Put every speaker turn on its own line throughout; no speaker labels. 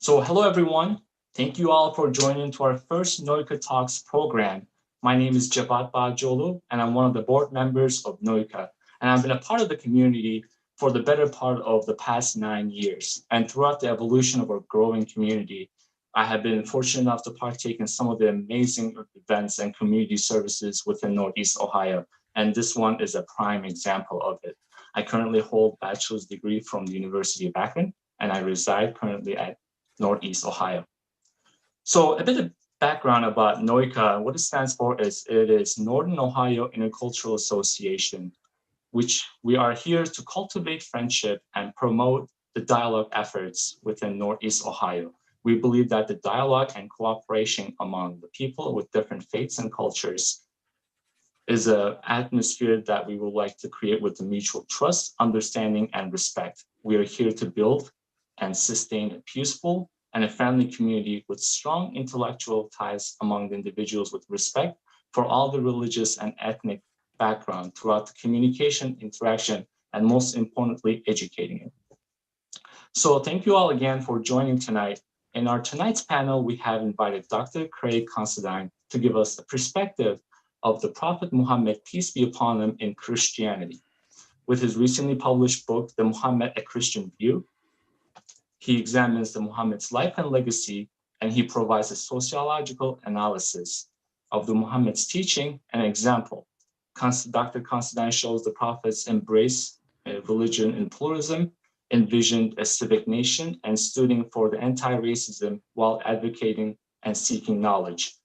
So hello, everyone. Thank you all for joining to our first NOICA Talks program. My name is Jabat Bagjolu, and I'm one of the board members of NOICA. And I've been a part of the community for the better part of the past 9 years. And throughout the evolution of our growing community, I have been fortunate enough to partake in some of the amazing events and community services within Northeast Ohio. And this one is a prime example of it. I currently hold a bachelor's degree from the University of Akron, and I reside currently at Northeast Ohio. So a bit of background about NOICA. What it stands for is it is Northern Ohio Intercultural Association, which we are here to cultivate friendship and promote the dialogue efforts within Northeast Ohio. We believe that the dialogue and cooperation among the people with different faiths and cultures is an atmosphere that we would like to create with the mutual trust, understanding, and respect. We are here to build and sustain a peaceful and a friendly community with strong intellectual ties among the individuals with respect for all the religious and ethnic background throughout the communication, interaction, and most importantly, educating it. So thank you all again for joining tonight. In our tonight's panel, we have invited Dr. Craig Considine to give us a perspective of the Prophet Muhammad, peace be upon him, in Christianity. With his recently published book, The Muhammad, A Christian View, he examines the Muhammad's life and legacy, and he provides a sociological analysis of the Muhammad's teaching and example. Dr. Considine shows the Prophet's embrace religion and pluralism, envisioned a civic nation, and stood for the anti-racism while advocating and seeking knowledge.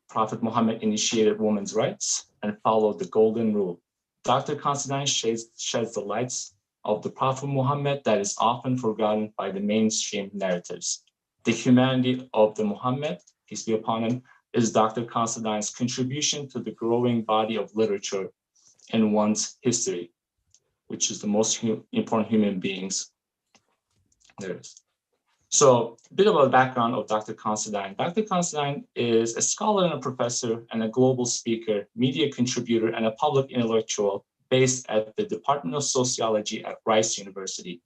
Prophet Muhammad initiated women's rights and followed the golden rule. Dr. Considine sheds the lights of the Prophet Muhammad that is often forgotten by the mainstream narratives. The humanity of the Muhammad, peace be upon him, is Dr. Considine's contribution to the growing body of literature in one's history, which is the most important human beings there is. So a bit of a background of Dr. Considine. Dr. Considine is a scholar and a professor and a global speaker, media contributor, and a public intellectual based at the Department of Sociology at Rice University.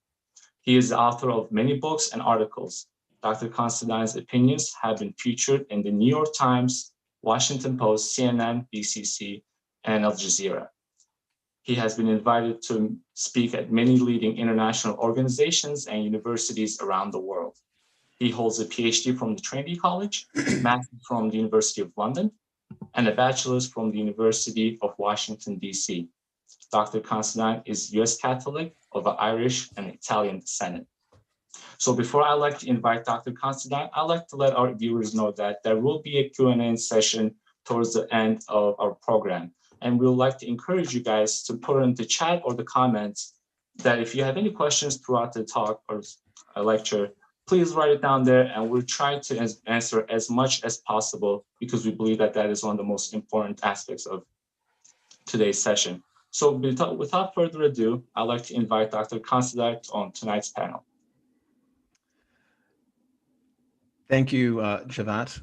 He is the author of many books and articles. Dr. Considine's opinions have been featured in the New York Times, Washington Post, CNN, BCC, and Al Jazeera. He has been invited to speak at many leading international organizations and universities around the world. He holds a PhD from the Trinity College, Master's from the University of London, and a bachelor's from the University of Washington, D.C. Dr. Considine is U.S. Catholic of Irish and Italian descent. So before I like to invite Dr. Considine, I'd like to let our viewers know that there will be a Q&A session towards the end of our program. And we would like to encourage you guys to put in the chat or the comments that if you have any questions throughout the talk or a lecture, please write it down there and we'll try to answer as much as possible because we believe that that is one of the most important aspects of today's session. So without further ado, I'd like to invite Dr. Considine on tonight's panel.
Thank you, Javat,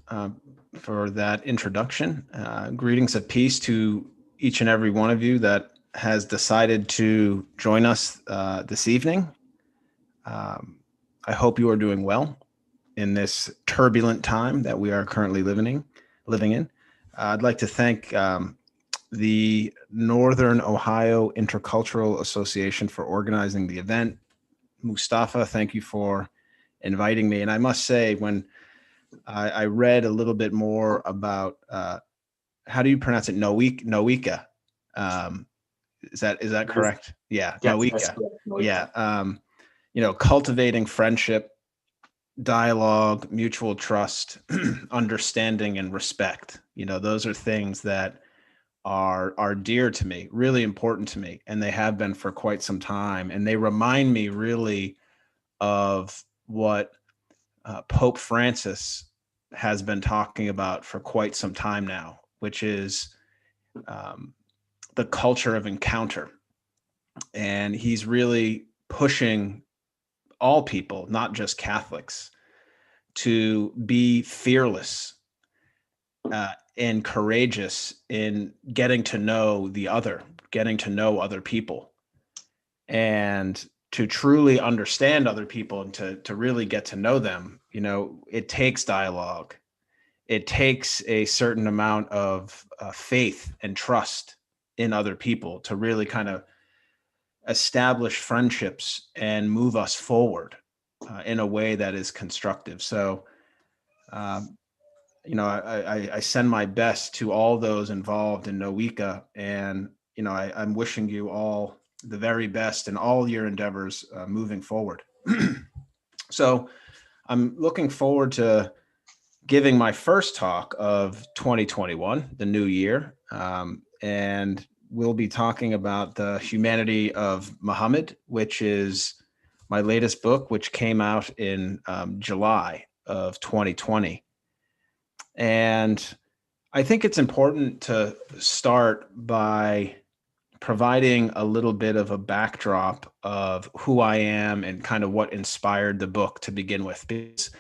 for that introduction. Greetings of peace to each and every one of you that has decided to join us this evening. I hope you are doing well in this turbulent time that we are currently living in. I'd like to thank the Northern Ohio Intercultural Association for organizing the event. Mustafa, thank you for inviting me. And I must say, when I read a little bit more about how do you pronounce it? NOICA. Is that correct? Yeah,
yes,
NOICA. Yeah. Cultivating friendship, dialogue, mutual trust, understanding, and respect. Those are things that are dear to me, really important to me, and they have been for quite some time. And they remind me really of what Pope Francis has been talking about for quite some time now, which is the culture of encounter. And he's really pushing all people, not just Catholics, to be fearless and courageous in getting to know the other, getting to know other people. And to truly understand other people and to really get to know them, it takes dialogue. It takes a certain amount of faith and trust in other people to really kind of establish friendships and move us forward in a way that is constructive. So, I send my best to all those involved in NOICA, and I'm wishing you all the very best in all your endeavors moving forward. So I'm looking forward to giving my first talk of 2021, the new year, and we'll be talking about the humanity of Muhammad, which is my latest book, which came out in July of 2020. And I think it's important to start by providing a little bit of a backdrop of who I am and kind of what inspired the book to begin with. Because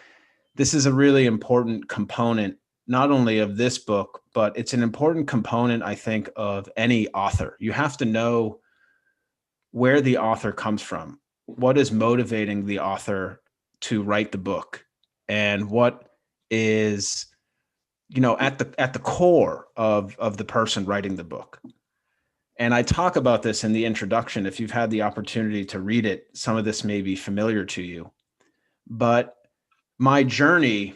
this is a really important component, not only of this book, but it's an important component, I think, of any author. You have to know where the author comes from, what is motivating the author to write the book, and what is at the core of the person writing the book. And I talk about this in the introduction. If you've had the opportunity to read it, some of this may be familiar to you. But my journey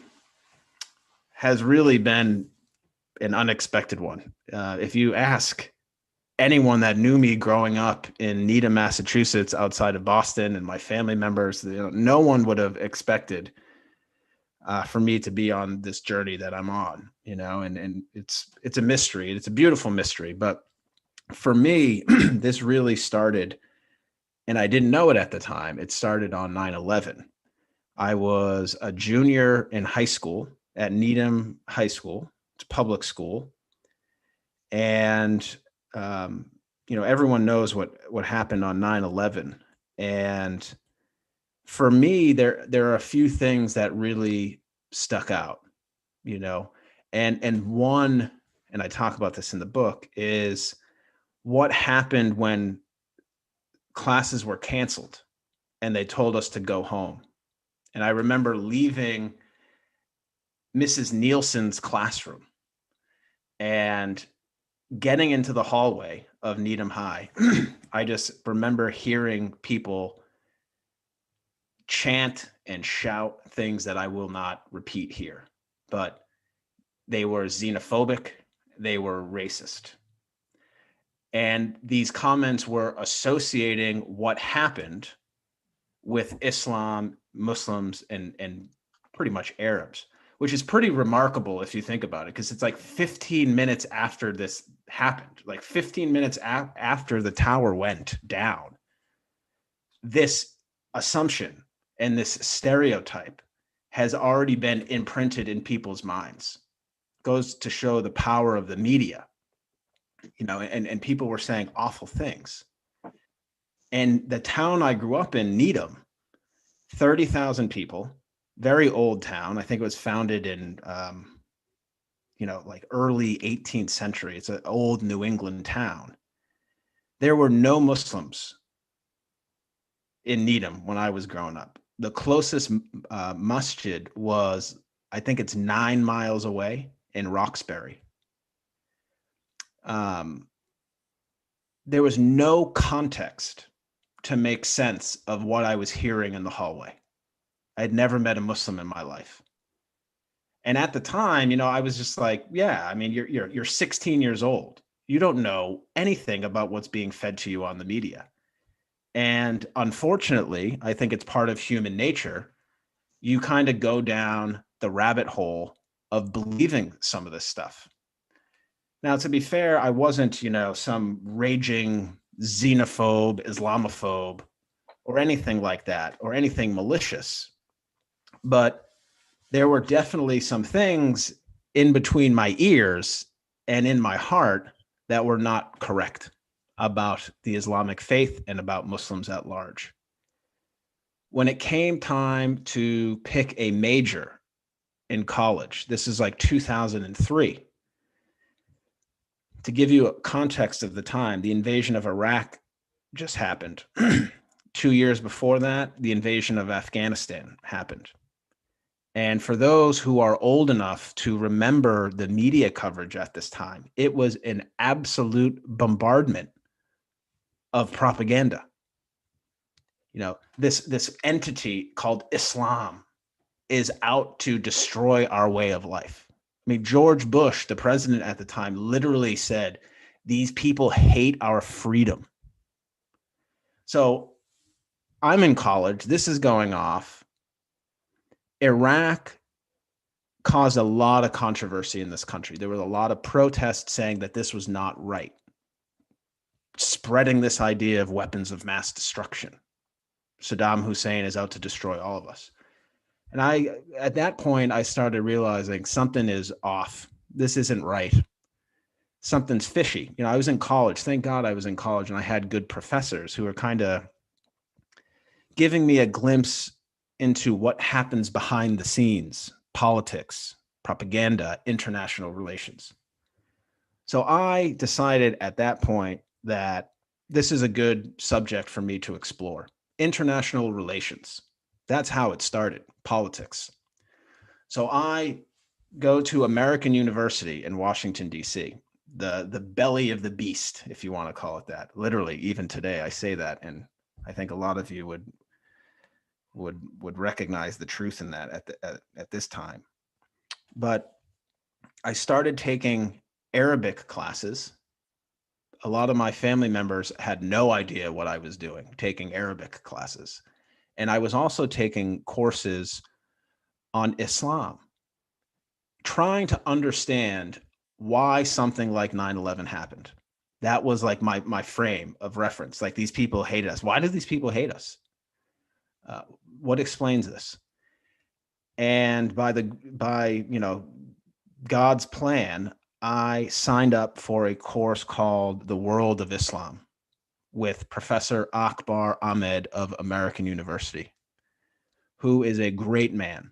has really been an unexpected one. If you ask anyone that knew me growing up in Needham, Massachusetts, outside of Boston, and my family members, no one would have expected for me to be on this journey that I'm on, and it's a mystery. It's a beautiful mystery. But for me, this really started, and I didn't know it at the time. It started on 9/11. I was a junior in high school at Needham High School. It's a public school. And, everyone knows what happened on 9/11. And for me, there are a few things that really stuck out, and one, and I talk about this in the book, is what happened when classes were canceled and they told us to go home. And I remember leaving Mrs. Nielsen's classroom and getting into the hallway of Needham High. I just remember hearing people chant and shout things that I will not repeat here, but they were xenophobic, they were racist. And these comments were associating what happened with Islam, Muslims, and pretty much Arabs, which is pretty remarkable if you think about it, because it's like 15 minutes after this happened, like 15 minutes after the tower went down, this assumption and this stereotype has already been imprinted in people's minds. Goes to show the power of the media, and people were saying awful things. And the town I grew up in, Needham, 30,000 people, very old town. I think it was founded in, like early 18th century. It's an old New England town. There were no Muslims in Needham when I was growing up. The closest masjid was, I think it's 9 miles away in Roxbury. There was no context to make sense of what I was hearing in the hallway. I'd never met a Muslim in my life. And at the time, I was just like, yeah, I mean, you're 16 years old. You don't know anything about what's being fed to you on the media. And unfortunately, I think it's part of human nature. You kind of go down the rabbit hole of believing some of this stuff. Now, to be fair, I wasn't, some raging xenophobe, Islamophobe, or anything like that, or anything malicious. But there were definitely some things in between my ears and in my heart that were not correct about the Islamic faith and about Muslims at large. When it came time to pick a major in college, this is like 2003. To give you a context of the time, the invasion of Iraq just happened. 2 years before that, the invasion of Afghanistan happened. And for those who are old enough to remember the media coverage at this time, it was an absolute bombardment of propaganda. You know, this entity called Islam is out to destroy our way of life. I mean, George Bush, the president at the time, literally said, these people hate our freedom. So I'm in college. This is going off. Iraq caused a lot of controversy in this country. There was a lot of protests saying that this was not right, spreading this idea of weapons of mass destruction. Saddam Hussein is out to destroy all of us. And at that point, I started realizing something is off. This isn't right. Something's fishy. You know, I was in college. Thank God I was in college, and I had good professors who were kind of giving me a glimpse into what happens behind the scenes, politics, propaganda, international relations. So I decided at that point that this is a good subject for me to explore. International relations. That's how it started, politics. So I go to American University in Washington, D.C., the belly of the beast, if you want to call it that. Literally, even today, I say that, and I think a lot of you would recognize the truth in that at this time. But I started taking Arabic classes. A lot of my family members had no idea what I was doing, taking Arabic classes. And I was also taking courses on Islam, trying to understand why something like 9/11 happened. That was like my frame of reference. Like, these people hated us. Why do these people hate us? What explains this? And by God's plan, I signed up for a course called The World of Islam with Professor Akbar Ahmed of American University, who is a great man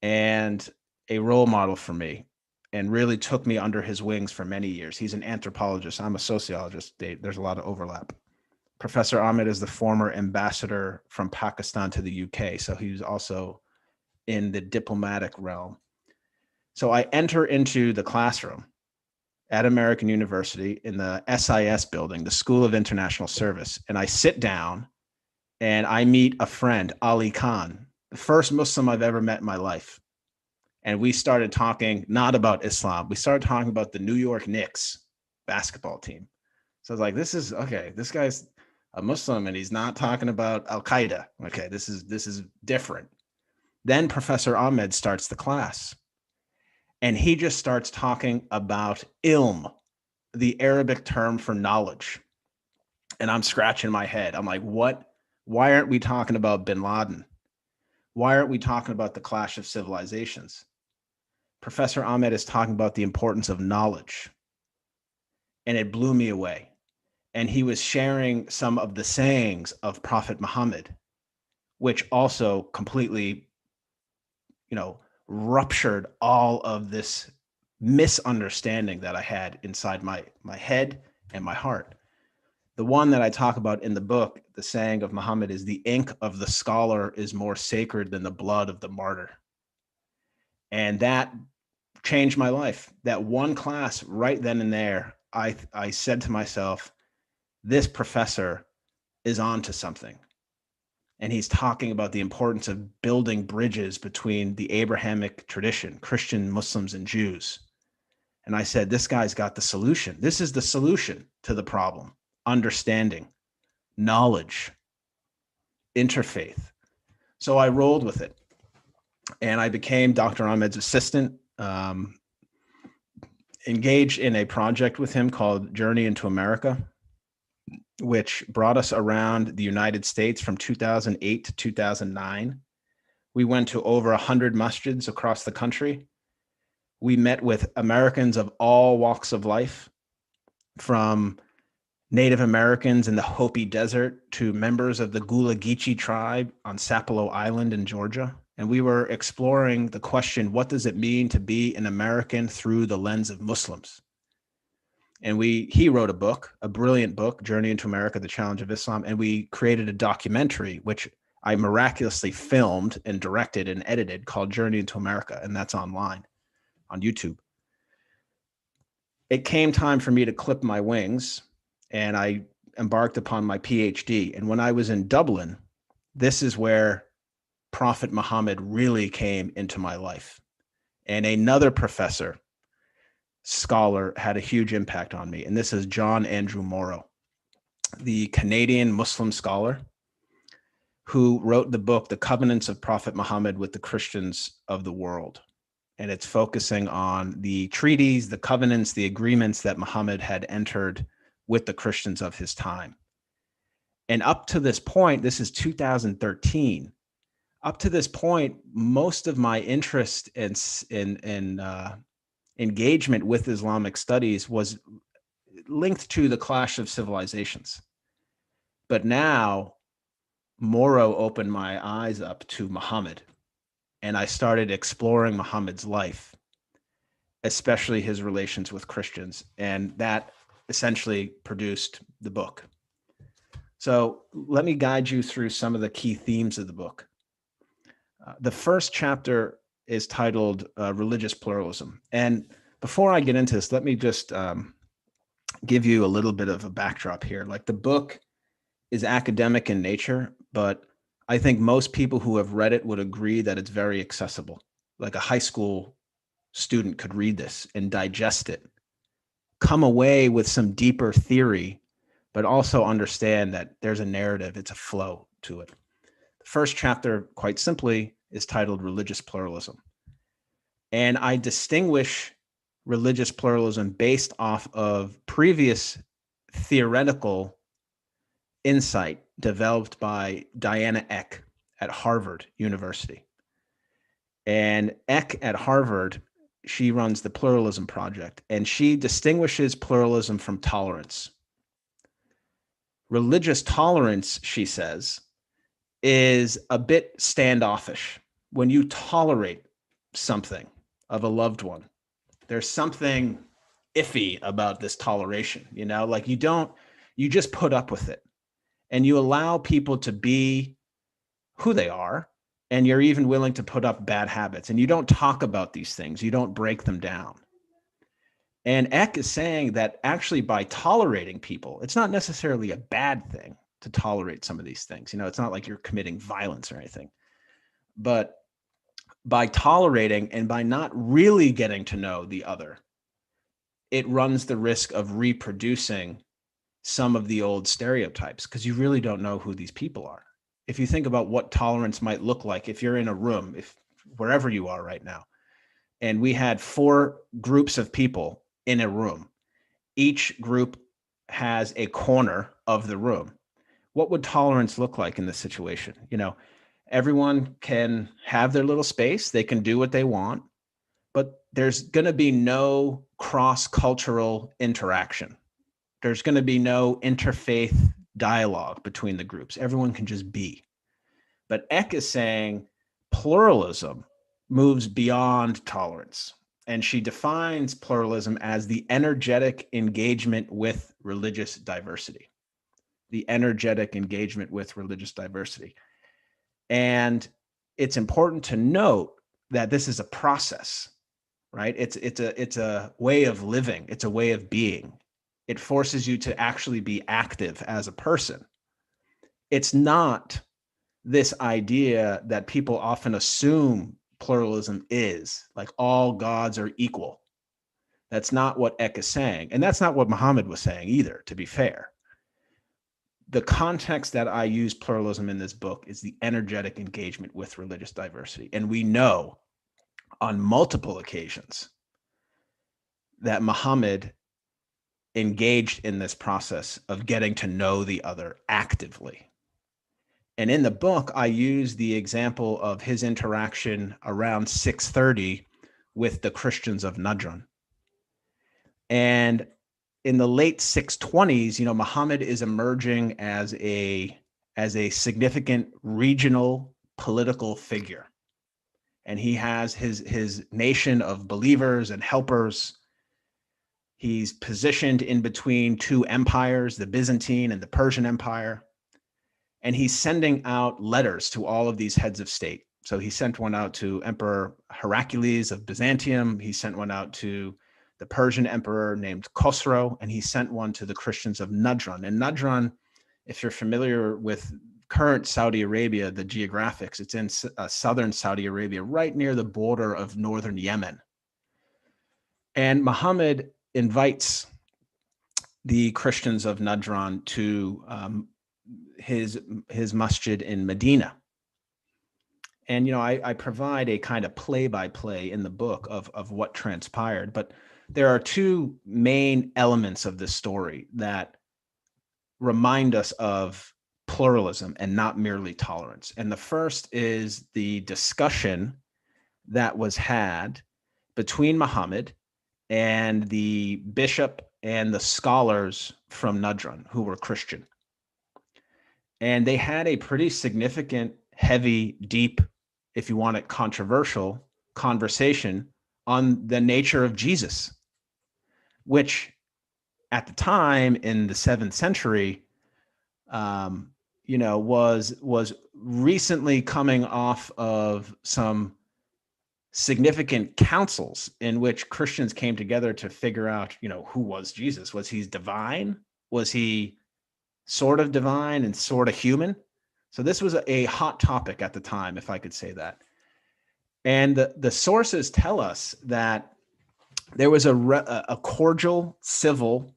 and a role model for me, and really took me under his wings for many years. He's an anthropologist. I'm a sociologist. There's a lot of overlap. Professor Ahmed is the former ambassador from Pakistan to the UK, so he was also in the diplomatic realm. So I enter into the classroom at American University in the SIS building, the School of International Service, and I sit down and I meet a friend, Ali Khan, the first Muslim I've ever met in my life. And we started talking not about Islam. We started talking about the New York Knicks basketball team. So I was like, this is okay. This guy's a Muslim and he's not talking about Al-Qaeda. Okay, this is different. Then Professor Ahmed starts the class and he just starts talking about ilm, the Arabic term for knowledge. And I'm scratching my head. I'm like, what? Why aren't we talking about bin Laden? Why aren't we talking about the clash of civilizations? Professor Ahmed is talking about the importance of knowledge. And it blew me away. And he was sharing some of the sayings of Prophet Muhammad, which also completely, ruptured all of this misunderstanding that I had inside my head and my heart. The one that I talk about in the book, the saying of Muhammad, is the ink of the scholar is more sacred than the blood of the martyr. And that changed my life. That one class right then and there, I said to myself, this professor is on to something. And he's talking about the importance of building bridges between the Abrahamic tradition, Christian, Muslims, and Jews. And I said, this guy's got the solution. This is the solution to the problem. Understanding, knowledge, interfaith. So I rolled with it. And I became Dr. Ahmed's assistant, engaged in a project with him called Journey into America, which brought us around the United States from 2008 to 2009. We went to over 100 masjids across the country. We met with Americans of all walks of life, from Native Americans in the Hopi Desert to members of the Gullah Geechee tribe on Sapelo Island in Georgia. And we were exploring the question, what does it mean to be an American through the lens of Muslims? And he wrote a book, a brilliant book, Journey into America, The Challenge of Islam. And we created a documentary, which I miraculously filmed and directed and edited, called Journey into America. And that's online on YouTube. It came time for me to clip my wings, and I embarked upon my PhD. And when I was in Dublin, this is where Prophet Muhammad really came into my life. And another professor, scholar, had a huge impact on me. And this is John Andrew Morrow, the Canadian Muslim scholar who wrote the book, The Covenants of Prophet Muhammad with the Christians of the World. And it's focusing on the treaties, the covenants, the agreements that Muhammad had entered with the Christians of his time. And up to this point, this is 2013, up to this point, most of my interest in engagement with Islamic studies was linked to the clash of civilizations. But now, Morrow opened my eyes up to Muhammad, and I started exploring Muhammad's life, especially his relations with Christians, and that essentially produced the book. So let me guide you through some of the key themes of the book. The first chapter is titled Religious Pluralism. And before I get into this, let me just give you a little bit of a backdrop here. Like, the book is academic in nature, but I think most people who have read it would agree that it's very accessible. Like, a high school student could read this and digest it, come away with some deeper theory, but also understand that there's a narrative, it's a flow to it. The first chapter, quite simply, is titled Religious Pluralism. And I distinguish religious pluralism based off of previous theoretical insight developed by Diana Eck at Harvard University. And Eck at Harvard, she runs the Pluralism Project, and she distinguishes pluralism from tolerance. Religious tolerance, she says, is a bit standoffish. When you tolerate something of a loved one, there's something iffy about this toleration, you know, like you just put up with it and you allow people to be who they are. And you're even willing to put up bad habits, and you don't talk about these things. You don't break them down. And Eck is saying that actually by tolerating people, it's not necessarily a bad thing to tolerate some of these things. You know, it's not like you're committing violence or anything, but by tolerating and by not really getting to know the other, it runs the risk of reproducing some of the old stereotypes, because you really don't know who these people are. If you think about what tolerance might look like, if you're in a room, if wherever you are right now, and we had 4 groups of people in a room, each group has a corner of the room. What would tolerance look like in this situation? You know, everyone can have their little space. They can do what they want, but there's going to be no cross-cultural interaction. There's going to be no interfaith dialogue between the groups. Everyone can just be. But Eck is saying pluralism moves beyond tolerance. And she defines pluralism as the energetic engagement with religious diversity. The energetic engagement with religious diversity. And it's important to note that this is a process, right? It's a way of living. It's a way of being. It forces you to actually be active as a person. It's not this idea that people often assume pluralism is, like all gods are equal. That's not what Eck is saying. And that's not what Muhammad was saying either, to be fair. The context that I use pluralism in this book is the energetic engagement with religious diversity. And we know on multiple occasions that Muhammad engaged in this process of getting to know the other actively. And in the book, I use the example of his interaction around 630 with the Christians of Najran. And in the late 620s, you know, Muhammad is emerging as a significant regional political figure. And he has his nation of believers and helpers. He's positioned in between two empires, the Byzantine and the Persian Empire. And he's sending out letters to all of these heads of state. So he sent one out to Emperor Heraclius of Byzantium. He sent one out to the Persian emperor named Khosrow, and he sent one to the Christians of Najran. And Najran, if you're familiar with current Saudi Arabia, the geographics, it's in southern Saudi Arabia, right near the border of northern Yemen. And Muhammad invites the Christians of Najran to his masjid in Medina. And, you know, I provide a kind of play-by-play in the book of what transpired, but there are two main elements of this story that remind us of pluralism and not merely tolerance. And the first is the discussion that was had between Muhammad and the bishop and the scholars from Najran who were Christian. And they had a pretty significant, heavy, deep, if you want it, controversial conversation on the nature of Jesus, which at the time in the 7th century, you know, was recently coming off of some significant councils in which Christians came together to figure out, you know, who was Jesus? Was he divine? Was he sort of divine and sort of human? So this was a hot topic at the time, if I could say that. And the sources tell us that there was a cordial civil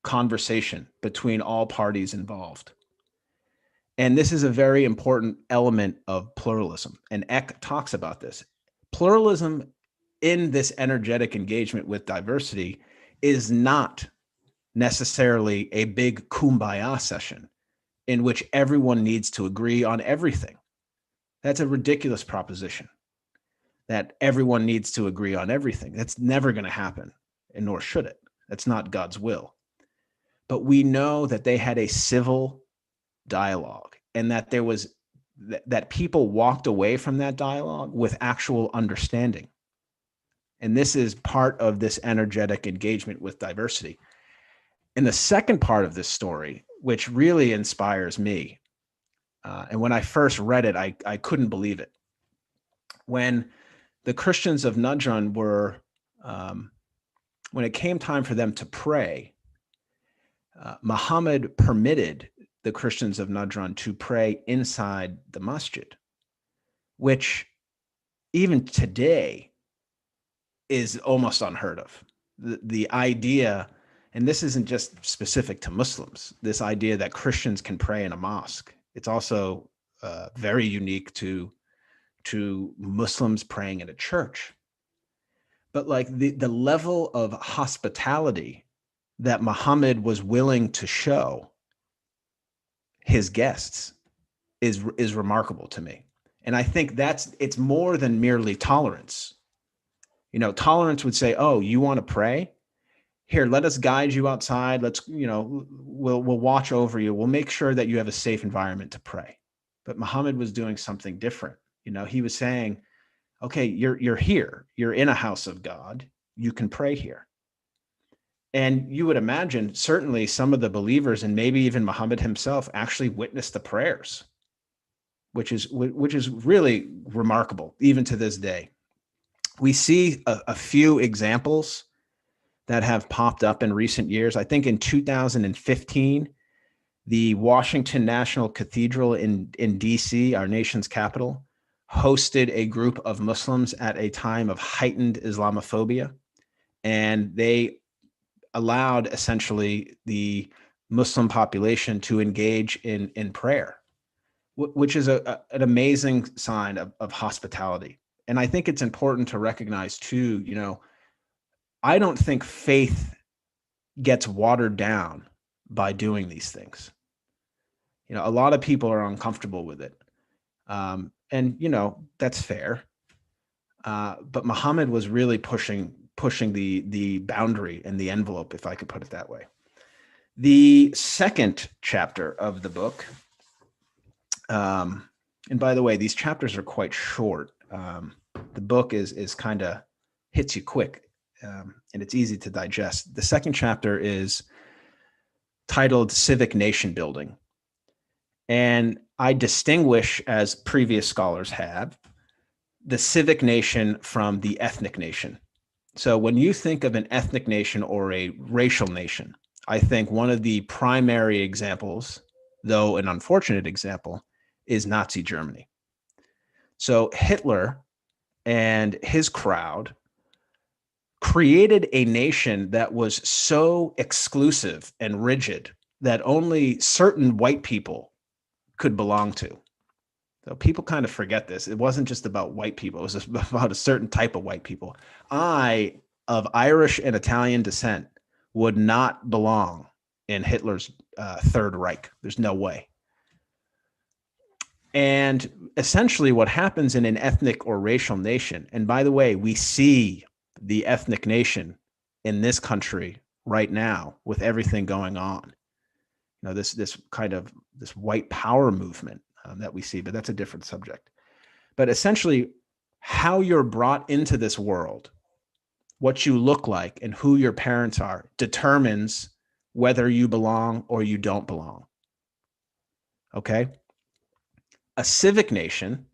conversation between all parties involved. And this is a very important element of pluralism. And Eck talks about this. Pluralism in this energetic engagement with diversity is not necessarily a big kumbaya session in which everyone needs to agree on everything. That's a ridiculous proposition, that everyone needs to agree on everything. That's never going to happen, and nor should it. That's not God's will. But we know that they had a civil dialogue, and that there was that people walked away from that dialogue with actual understanding. And this is part of this energetic engagement with diversity. And the second part of this story, which really inspires me, and when I first read it, I couldn't believe it. When the Christians of Najran were, when it came time for them to pray, Muhammad permitted the Christians of Najran to pray inside the masjid, which even today is almost unheard of. The idea, and this isn't just specific to Muslims, this idea that Christians can pray in a mosque, it's also very unique to Muslims praying in a church. But like the level of hospitality that Muhammad was willing to show his guests is remarkable to me. And I think it's more than merely tolerance. You know, tolerance would say, oh, you want to pray? Here, let us guide you outside. Let's, you know, we'll watch over you. We'll make sure that you have a safe environment to pray. But Muhammad was doing something different. You know, he was saying, okay, you're here. You're in a house of God. You can pray here. And you would imagine certainly some of the believers, and maybe even Muhammad himself, actually witnessed the prayers, which is really remarkable, even to this day. We see a few examples that have popped up in recent years. I think in 2015, the Washington National Cathedral in DC, our nation's capital, hosted a group of Muslims at a time of heightened Islamophobia. And they allowed essentially the Muslim population to engage in prayer, which is an amazing sign of hospitality. And I think it's important to recognize too, you know, I don't think faith gets watered down by doing these things. You know, a lot of people are uncomfortable with it. And, you know, that's fair. But Muhammad was really pushing the boundary and the envelope, if I could put it that way. The second chapter of the book, and by the way, these chapters are quite short. The book is kind of hits you quick. and it's easy to digest. The second chapter is titled Civic Nation Building. And I distinguish, as previous scholars have, the civic nation from the ethnic nation. So when you think of an ethnic nation or a racial nation, I think one of the primary examples, though an unfortunate example, is Nazi Germany. So Hitler and his crowd created a nation that was so exclusive and rigid that only certain white people could belong to. So people kind of forget this. It wasn't just about white people. It was just about a certain type of white people. I, of Irish and Italian descent, would not belong in Hitler's Third Reich. There's no way. And essentially what happens in an ethnic or racial nation, and by the way, we see the ethnic nation in this country right now with everything going on. You know, this kind of this white power movement that we see, but that's a different subject. But essentially, how you're brought into this world, what you look like, and who your parents are determines whether you belong or you don't belong. Okay? A civic nation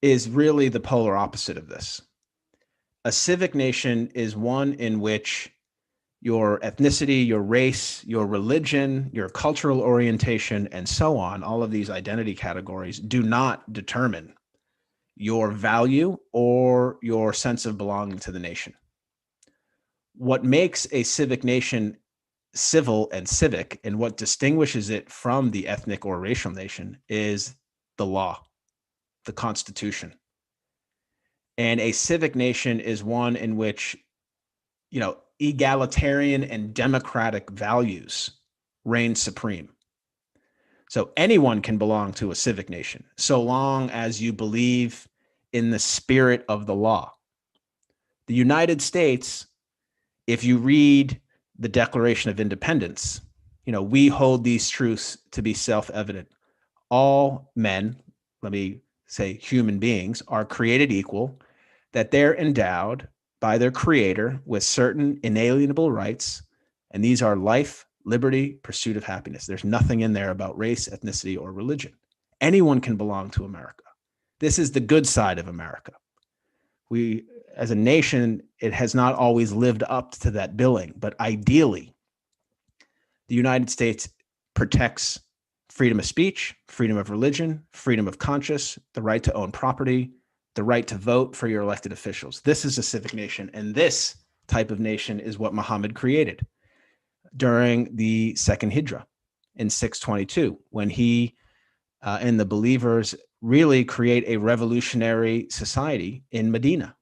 is really the polar opposite of this. A civic nation is one in which your ethnicity, your race, your religion, your cultural orientation, and so on, all of these identity categories do not determine your value or your sense of belonging to the nation. What makes a civic nation civil and civic, and what distinguishes it from the ethnic or racial nation, is the law, the Constitution. And a civic nation is one in which, you know, egalitarian and democratic values reign supreme. So anyone can belong to a civic nation, so long as you believe in the spirit of the law. The United States, if you read the Declaration of Independence, you know, we hold these truths to be self-evident. All men, let me say human beings, are created equal, that they're endowed by their creator with certain inalienable rights, and these are life, liberty, pursuit of happiness. There's nothing in there about race, ethnicity, or religion. Anyone can belong to America. This is the good side of America. We, as a nation, it has not always lived up to that billing, but ideally, the United States protects freedom of speech, freedom of religion, freedom of conscience, the right to own property, the right to vote for your elected officials. This is a civic nation, and this type of nation is what Muhammad created during the Second Hijrah in 622, when he and the believers really create a revolutionary society in Medina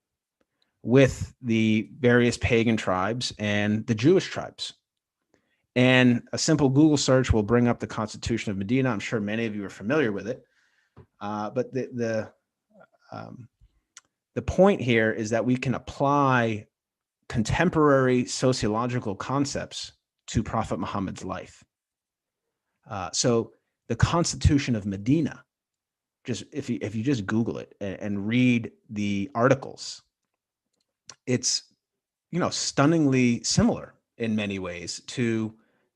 with the various pagan tribes and the Jewish tribes. And a simple Google search will bring up the Constitution of Medina. I'm sure many of you are familiar with it. But the point here is that we can apply contemporary sociological concepts to Prophet Muhammad's life. So the Constitution of Medina, just if you just Google it and read the articles, it's, you know, stunningly similar in many ways to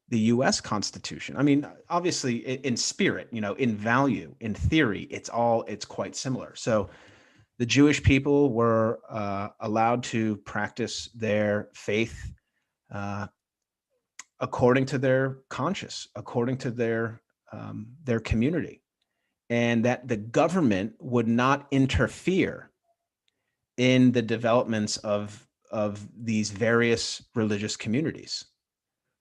the U.S. Constitution. I mean, obviously in spirit, you know, in value, in theory, it's quite similar. So the Jewish people were allowed to practice their faith according to their conscience, according to their community, and that the government would not interfere in the developments of these various religious communities.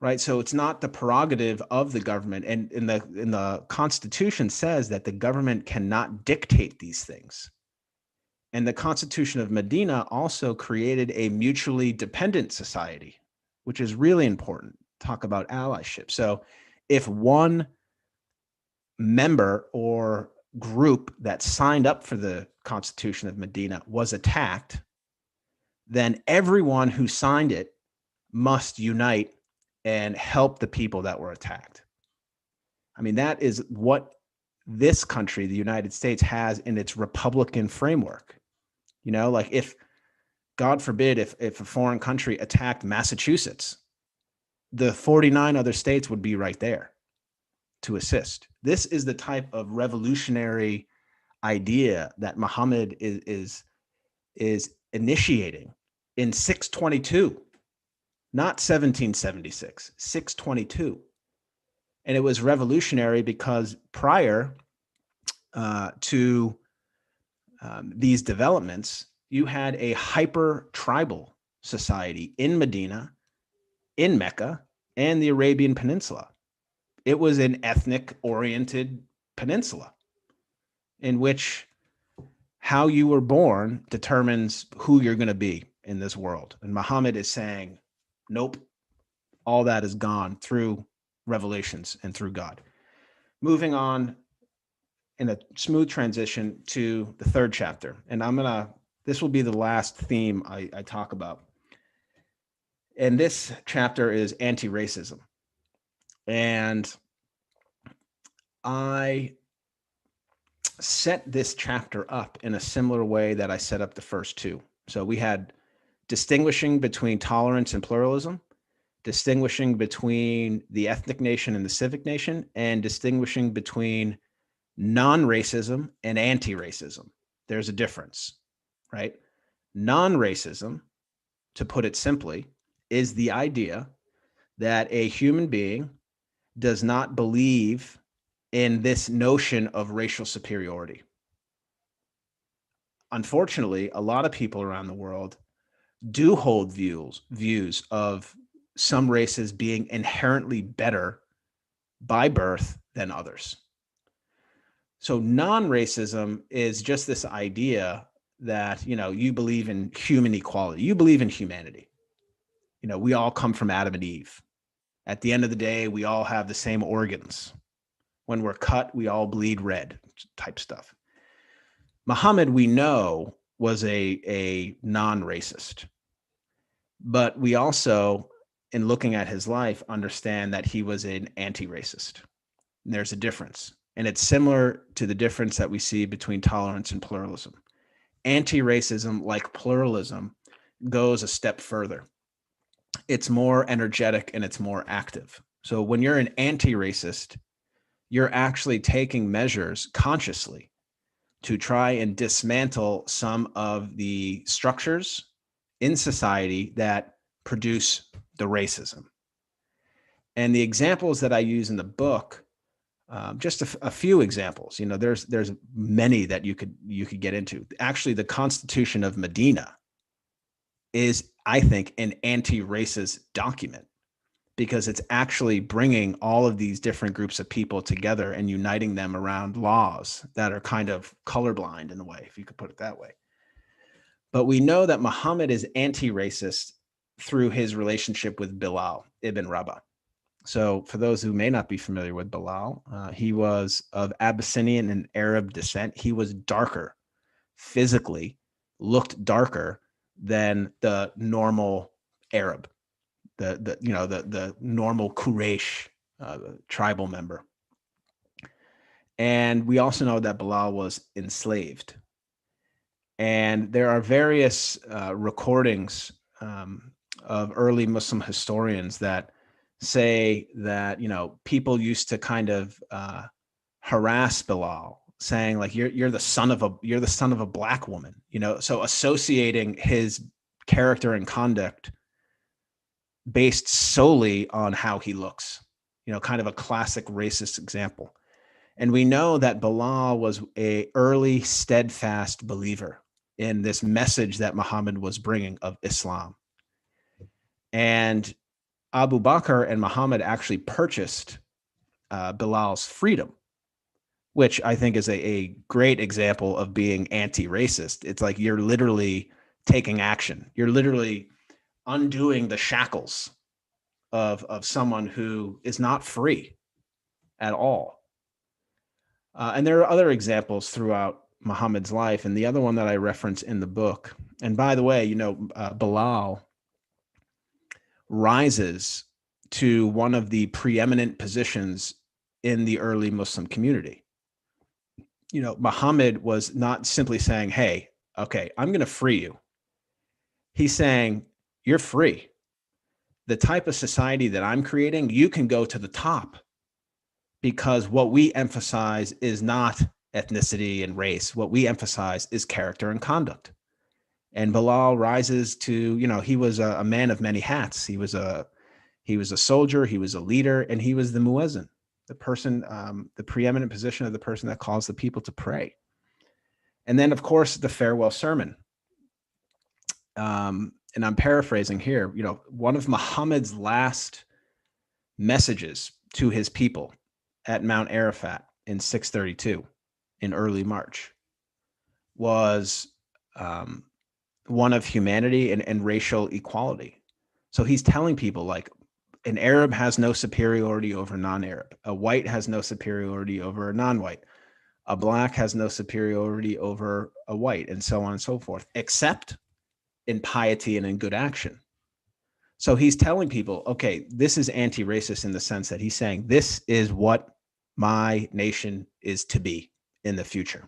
Right. So it's not the prerogative of the government. And in the Constitution says that the government cannot dictate these things. And the Constitution of Medina also created a mutually dependent society, which is really important. Talk about allyship. So if one member or group that signed up for the Constitution of Medina was attacked, then everyone who signed it must unite and help the people that were attacked. I mean, that is what this country, the United States, has in its Republican framework. You know, like if God forbid if a foreign country attacked Massachusetts, the 49 other states would be right there to assist. This is the type of revolutionary idea that Muhammad is initiating in 622, not 1776, 622. And it was revolutionary because prior to these developments, you had a hyper-tribal society in Medina, in Mecca, and the Arabian Peninsula. It was an ethnic-oriented peninsula in which how you were born determines who you're going to be in this world. And Muhammad is saying, nope, all that is gone through revelations and through God. Moving on in a smooth transition to the third chapter. And this will be the last theme I talk about. And this chapter is anti-racism. And I set this chapter up in a similar way that I set up the first two. So we had distinguishing between tolerance and pluralism, distinguishing between the ethnic nation and the civic nation, and distinguishing between non-racism and anti-racism. There's a difference, right? Non-racism, to put it simply, is the idea that a human being does not believe in this notion of racial superiority. Unfortunately, a lot of people around the world do hold views of some races being inherently better by birth than others. So non-racism is just this idea that, you believe in human equality. You believe in humanity. We all come from Adam and Eve. At the end of the day, we all have the same organs. When we're cut, we all bleed red type stuff. Muhammad, we know, was a non-racist. But we also, in looking at his life, understand that he was an anti-racist. And there's a difference. And it's similar to the difference that we see between tolerance and pluralism. Anti-racism, like pluralism, goes a step further. It's more energetic and it's more active. So when you're an anti-racist, you're actually taking measures consciously to try and dismantle some of the structures in society that produce the racism. And the examples that I use in the book, just a few examples. There's many that you could get into. Actually, the Constitution of Medina is, I think, an anti-racist document because it's actually bringing all of these different groups of people together and uniting them around laws that are kind of colorblind in a way, if you could put it that way. But we know that Muhammad is anti-racist through his relationship with Bilal ibn Rabah. So for those who may not be familiar with Bilal, he was of Abyssinian and Arab descent. He was darker, physically looked darker than the normal Arab, the normal Quraysh tribal member. And we also know that Bilal was enslaved. And there are various recordings of early Muslim historians that say that, people used to kind of harass Bilal, saying like, you're the son of a black woman, so associating his character and conduct based solely on how he looks, kind of a classic racist example. And we know that Bilal was an early steadfast believer in this message that Muhammad was bringing of Islam. And Abu Bakr and Muhammad actually purchased Bilal's freedom, which I think is a great example of being anti-racist. It's like you're literally taking action. You're literally undoing the shackles of someone who is not free at all. And there are other examples throughout Muhammad's life. And the other one that I reference in the book, and by the way, Bilal rises to one of the preeminent positions in the early Muslim community. Muhammad was not simply saying, hey, okay, I'm going to free you. He's saying, you're free. The type of society that I'm creating, you can go to the top, because what we emphasize is not ethnicity and race. What we emphasize is character and conduct. And Bilal rises to, he was a man of many hats. He was a soldier, he was a leader, and he was the muezzin, the person, the preeminent position of the person that calls the people to pray. And then, of course, the farewell sermon. And I'm paraphrasing here, one of Muhammad's last messages to his people at Mount Arafat in 632 in early March was one of humanity and racial equality. So he's telling people, like, an Arab has no superiority over non-Arab. A white has no superiority over a non-white. A black has no superiority over a white, and so on and so forth, except in piety and in good action. So he's telling people, okay, this is anti-racist in the sense that he's saying, this is what my nation is to be in the future.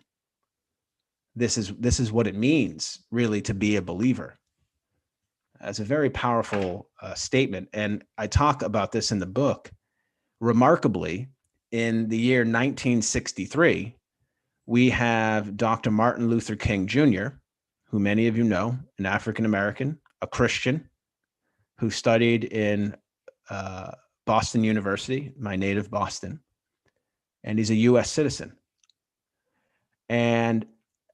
This is what it means, really, to be a believer. It's a very powerful statement. And I talk about this in the book. Remarkably, in the year 1963, we have Dr. Martin Luther King Jr., who many of you know, an African-American, a Christian, who studied in Boston University, my native Boston, and he's a U.S. citizen. And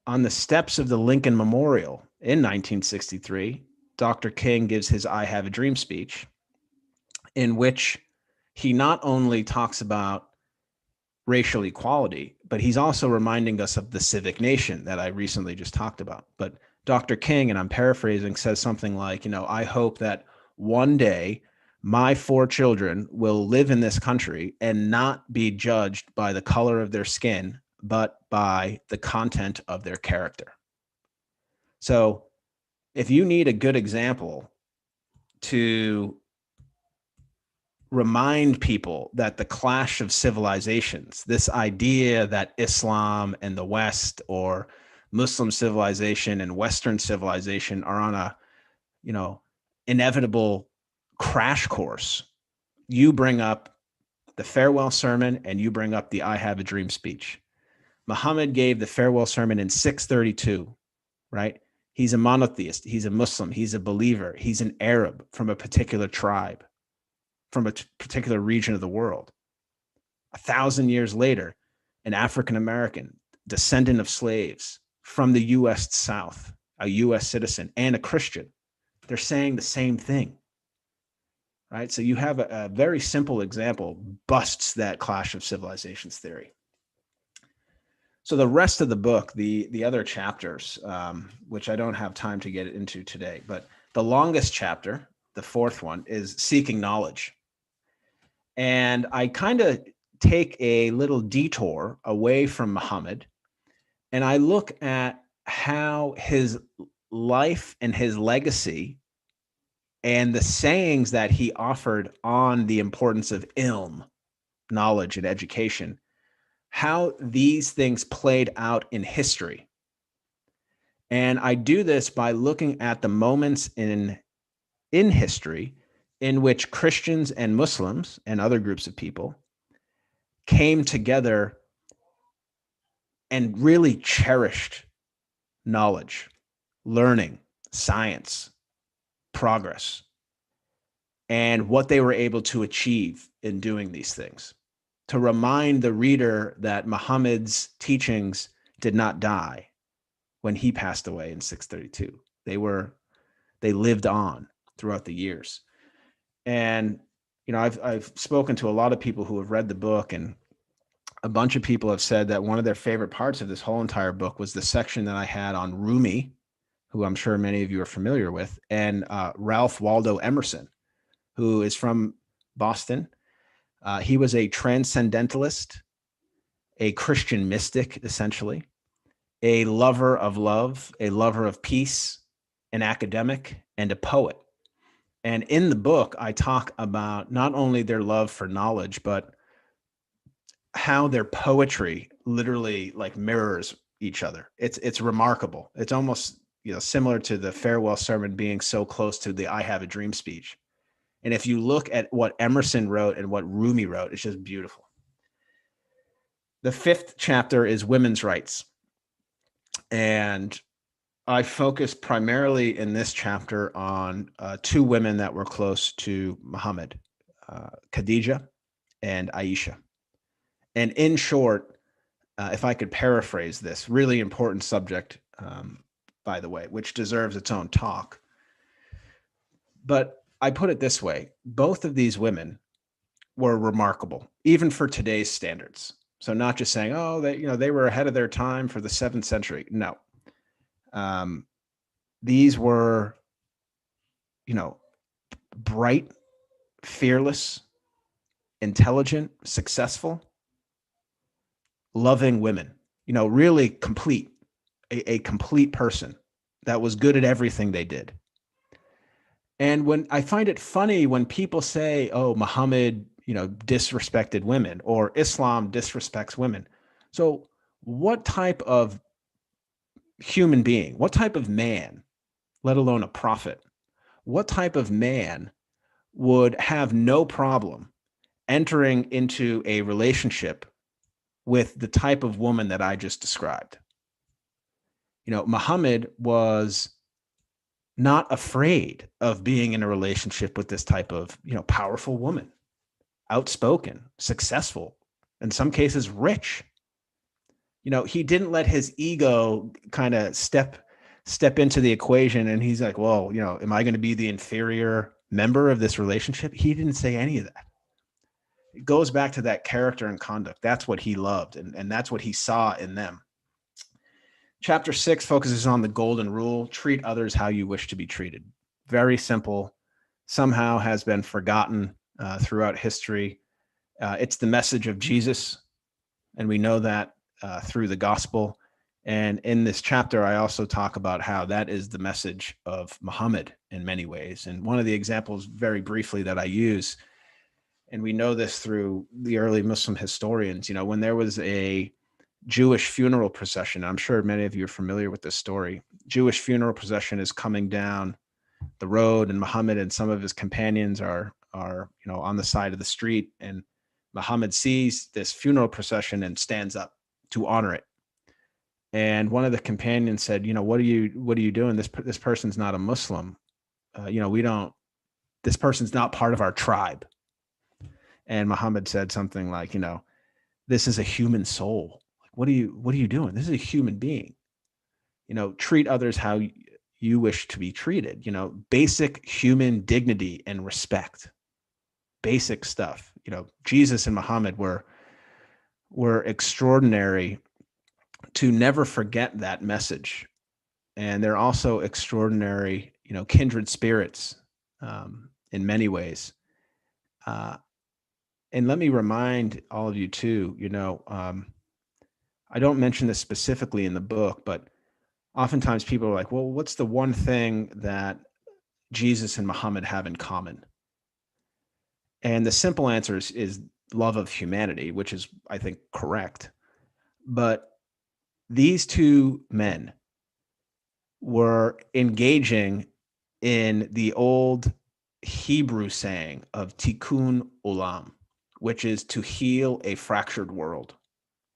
on the steps of the Lincoln Memorial in 1963, Dr. King gives his I Have a Dream speech, in which he not only talks about racial equality, but he's also reminding us of the civic nation that I recently just talked about. But Dr. King, and I'm paraphrasing, says something like, I hope that one day my 4 children will live in this country and not be judged by the color of their skin, but by the content of their character. So if you need a good example to remind people that the clash of civilizations, this idea that Islam and the West, or Muslim civilization and Western civilization, are on a, inevitable crash course, you bring up the farewell sermon and you bring up the I Have a Dream speech. Muhammad gave the farewell sermon in 632, right? He's a monotheist. He's a Muslim. He's a believer. He's an Arab from a particular tribe, from a particular region of the world. 1,000 years later, an African-American, descendant of slaves from the U.S. South, a U.S. citizen, and a Christian, they're saying the same thing, right? So you have a very simple example, busts that clash of civilizations theory. So the rest of the book, the other chapters, which I don't have time to get into today, but the longest chapter, the 4th one, is Seeking Knowledge. And I kind of take a little detour away from Muhammad, and I look at how his life and his legacy and the sayings that he offered on the importance of ilm, knowledge and education, how these things played out in history. And I do this by looking at the moments in history in which Christians and Muslims and other groups of people came together and really cherished knowledge, learning, science, progress, and what they were able to achieve in doing these things, to remind the reader that Muhammad's teachings did not die when he passed away in 632. They lived on throughout the years. And, I've spoken to a lot of people who have read the book, and a bunch of people have said that one of their favorite parts of this whole entire book was the section that I had on Rumi, who I'm sure many of you are familiar with, and Ralph Waldo Emerson, who is from Boston. He was a transcendentalist, a Christian mystic, essentially, a lover of love, a lover of peace, an academic, and a poet. And in the book, I talk about not only their love for knowledge, but how their poetry literally like mirrors each other. It's remarkable. It's almost similar to the farewell sermon being so close to the I Have a Dream speech. And if you look at what Emerson wrote and what Rumi wrote, it's just beautiful. The 5th chapter is women's rights. And I focus primarily in this chapter on 2 women that were close to Muhammad, Khadijah and Aisha. And in short, if I could paraphrase this really important subject, by the way, which deserves its own talk. But I put it this way, both of these women were remarkable, even for today's standards. So not just saying, oh, they were ahead of their time for the 7th century. No. These were, bright, fearless, intelligent, successful, loving women, really complete, a complete person that was good at everything they did. And when I find it funny when people say, oh, Muhammad, disrespected women, or Islam disrespects women. So what type of human being, what type of man, let alone a prophet, what type of man would have no problem entering into a relationship with the type of woman that I just described? Muhammad was not afraid of being in a relationship with this type of, powerful woman, outspoken, successful, in some cases rich. He didn't let his ego kind of step into the equation. And he's like, well, am I going to be the inferior member of this relationship? He didn't say any of that. It goes back to that character and conduct. That's what he loved. And that's what he saw in them. Chapter 6 focuses on the golden rule: treat others how you wish to be treated. Very simple, somehow has been forgotten throughout history. It's the message of Jesus, and we know that through the gospel. And in this chapter, I also talk about how that is the message of Muhammad in many ways. And one of the examples, very briefly, that I use, and we know this through the early Muslim historians, when there was a Jewish funeral procession. I'm sure many of you are familiar with this story. Jewish funeral procession is coming down the road, and Muhammad and some of his companions are on the side of the street, and Muhammad sees this funeral procession and stands up to honor it. And one of the companions said, what are you doing? This person's not a Muslim. This person's not part of our tribe. And Muhammad said something like, this is a human soul. What are you doing? This is a human being. Treat others how you wish to be treated. Basic human dignity and respect. Basic stuff. Jesus and Muhammad were extraordinary to never forget that message. And they're also extraordinary, kindred spirits in many ways. And let me remind all of you too, I don't mention this specifically in the book, but oftentimes people are like, well, what's the one thing that Jesus and Muhammad have in common? And the simple answer is love of humanity, which is, I think, correct. But these 2 men were engaging in the old Hebrew saying of tikkun olam, which is to heal a fractured world.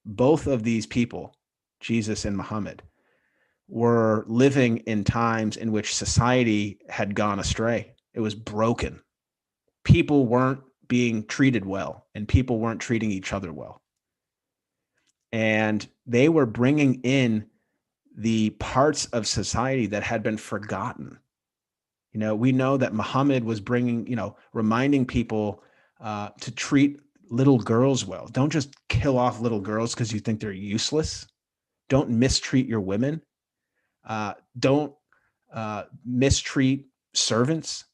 Both of these people, Jesus and Muhammad, were living in times in which society had gone astray. It was broken. People weren't being treated well, and people weren't treating each other well. And they were bringing in the parts of society that had been forgotten. We know that Muhammad was bringing, reminding people to treat little girls well. Don't just kill off little girls because you think they're useless. Don't mistreat your women. Don't mistreat servants,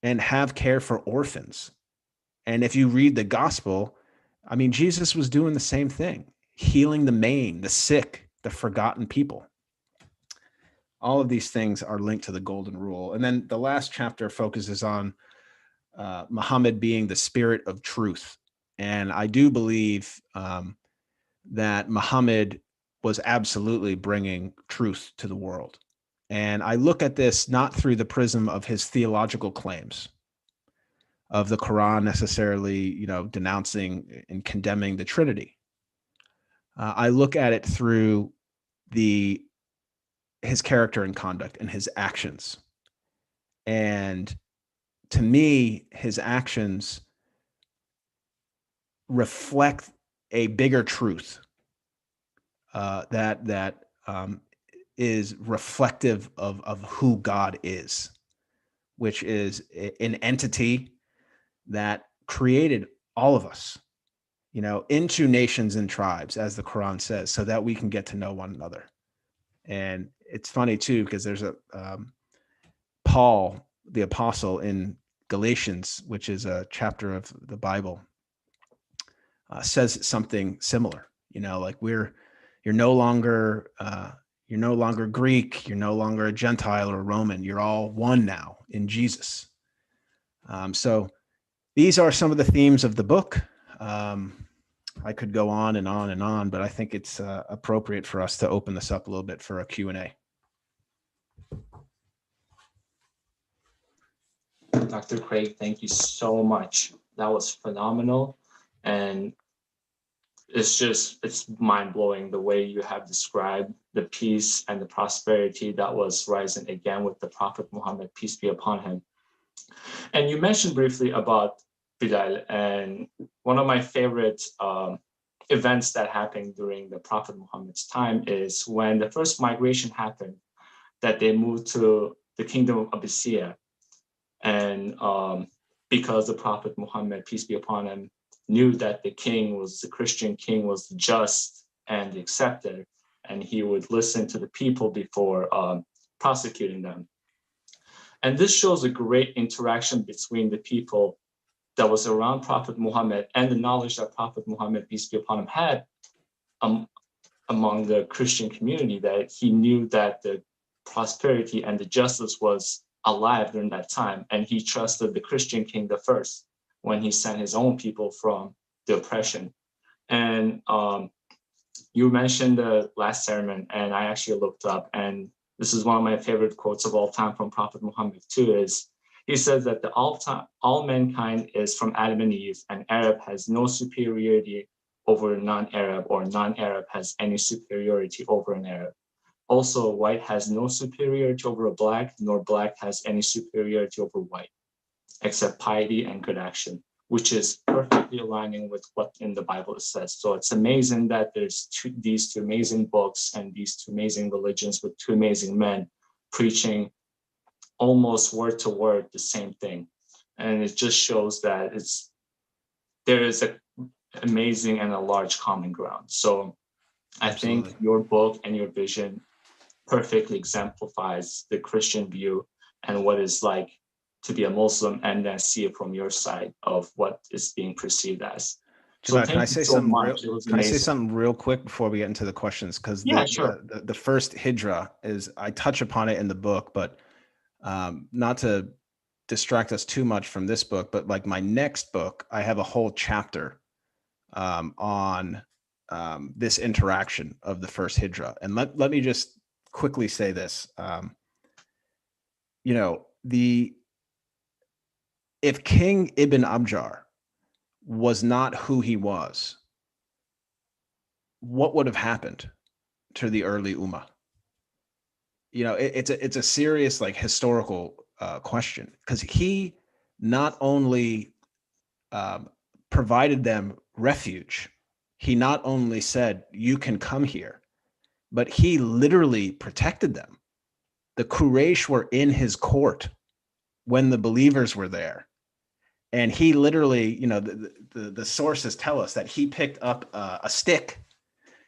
and have care for orphans. And if you read the gospel, Jesus was doing the same thing, healing the maimed, the sick, the forgotten people. All of these things are linked to the golden rule. And then the last chapter focuses on Muhammad being the spirit of truth. And I do believe that Muhammad was absolutely bringing truth to the world. And I look at this not through the prism of his theological claims of the Quran necessarily, denouncing and condemning the Trinity. I look at it through his character and conduct and his actions. And to me, his actions reflect a bigger truth that is reflective of who God is, which is an entity that created all of us, into nations and tribes, as the Quran says, so that we can get to know one another. And it's funny too, because there's a Paul, the apostle in Galatians, which is a chapter of the Bible, says something similar. Like you're no longer Greek, you're no longer a Gentile or a Roman. You're all one now in Jesus. So these are some of the themes of the book. I could go on and on and on, but I think it's appropriate for us to open this up a little bit for a Q&A.
Dr. Craig, thank you so much. That was phenomenal. And it's mind-blowing the way you have described the peace and the prosperity that was rising again with the Prophet Muhammad, peace be upon him. And you mentioned briefly about Bilal, and one of my favorite events that happened during the Prophet Muhammad's time is when the first migration happened, that they moved to the kingdom of Abyssinia. And because the Prophet Muhammad, peace be upon him, knew that the Christian king was just and accepted, and he would listen to the people before prosecuting them. And this shows a great interaction between the people that was around Prophet Muhammad and the knowledge that Prophet Muhammad, peace be upon him, had among the Christian community, that he knew that the prosperity and the justice was alive during that time. And he trusted the Christian king the first when he sent his own people from the oppression. And you mentioned the last sermon, and I actually looked up, and this is one of my favorite quotes of all time from Prophet Muhammad too, is he says that all mankind is from Adam and Eve, and Arab has no superiority over non-Arab, or non-Arab has any superiority over an Arab. Also, white has no superiority over a black, nor black has any superiority over white, except piety and good action, which is perfectly aligning with what in the Bible it says. So it's amazing that there's these two amazing books and these two amazing religions with two amazing men preaching almost word to word the same thing. And it just shows that there is an amazing and a large common ground. So I
Absolutely.
think your book and your vision perfectly exemplifies the Christian view and what it's like to be a Muslim, and then see it from your side of what is being perceived as. So
Can I say something real quick before we get into the questions? Because the first hijra is, I touch upon it in the book, but not to distract us too much from this book, but like my next book, I have a whole chapter on this interaction of the first hijra. And let me just quickly say this. If King Ibn Abjar was not who he was, what would have happened to the early Ummah? It's a serious, like, historical question, because he not only provided them refuge, he not only said, you can come here, but he literally protected them. The Quraysh were in his court when the believers were there. And he literally, the sources tell us that he picked up a stick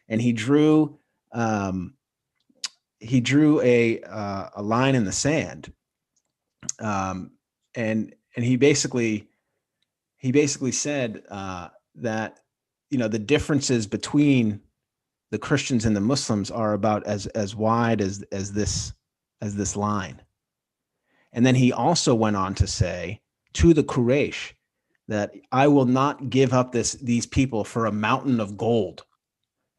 and he drew a line in the sand, and he basically said that the differences between the Christians and the Muslims are about as wide as this line. And then he also went on to say to the Quraysh that I will not give up these people for a mountain of gold.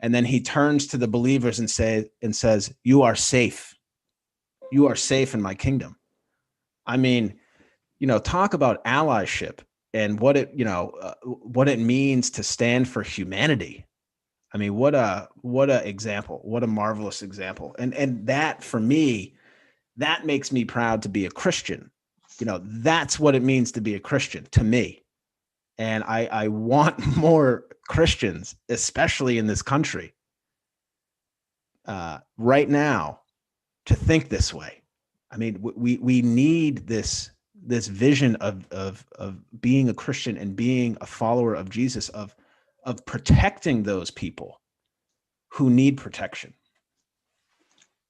And then he turns to the believers and says, you are safe. you are safe in my kingdom. I mean, talk about allyship and what it means to stand for humanity. I mean, what a example, what a marvelous example. And that, for me, that makes me proud to be a Christian. That's what it means to be a Christian to me. And I want more Christians, especially in this country, right now, to think this way. I mean, we need this vision of being a Christian and being a follower of Jesus, of protecting those people who need protection.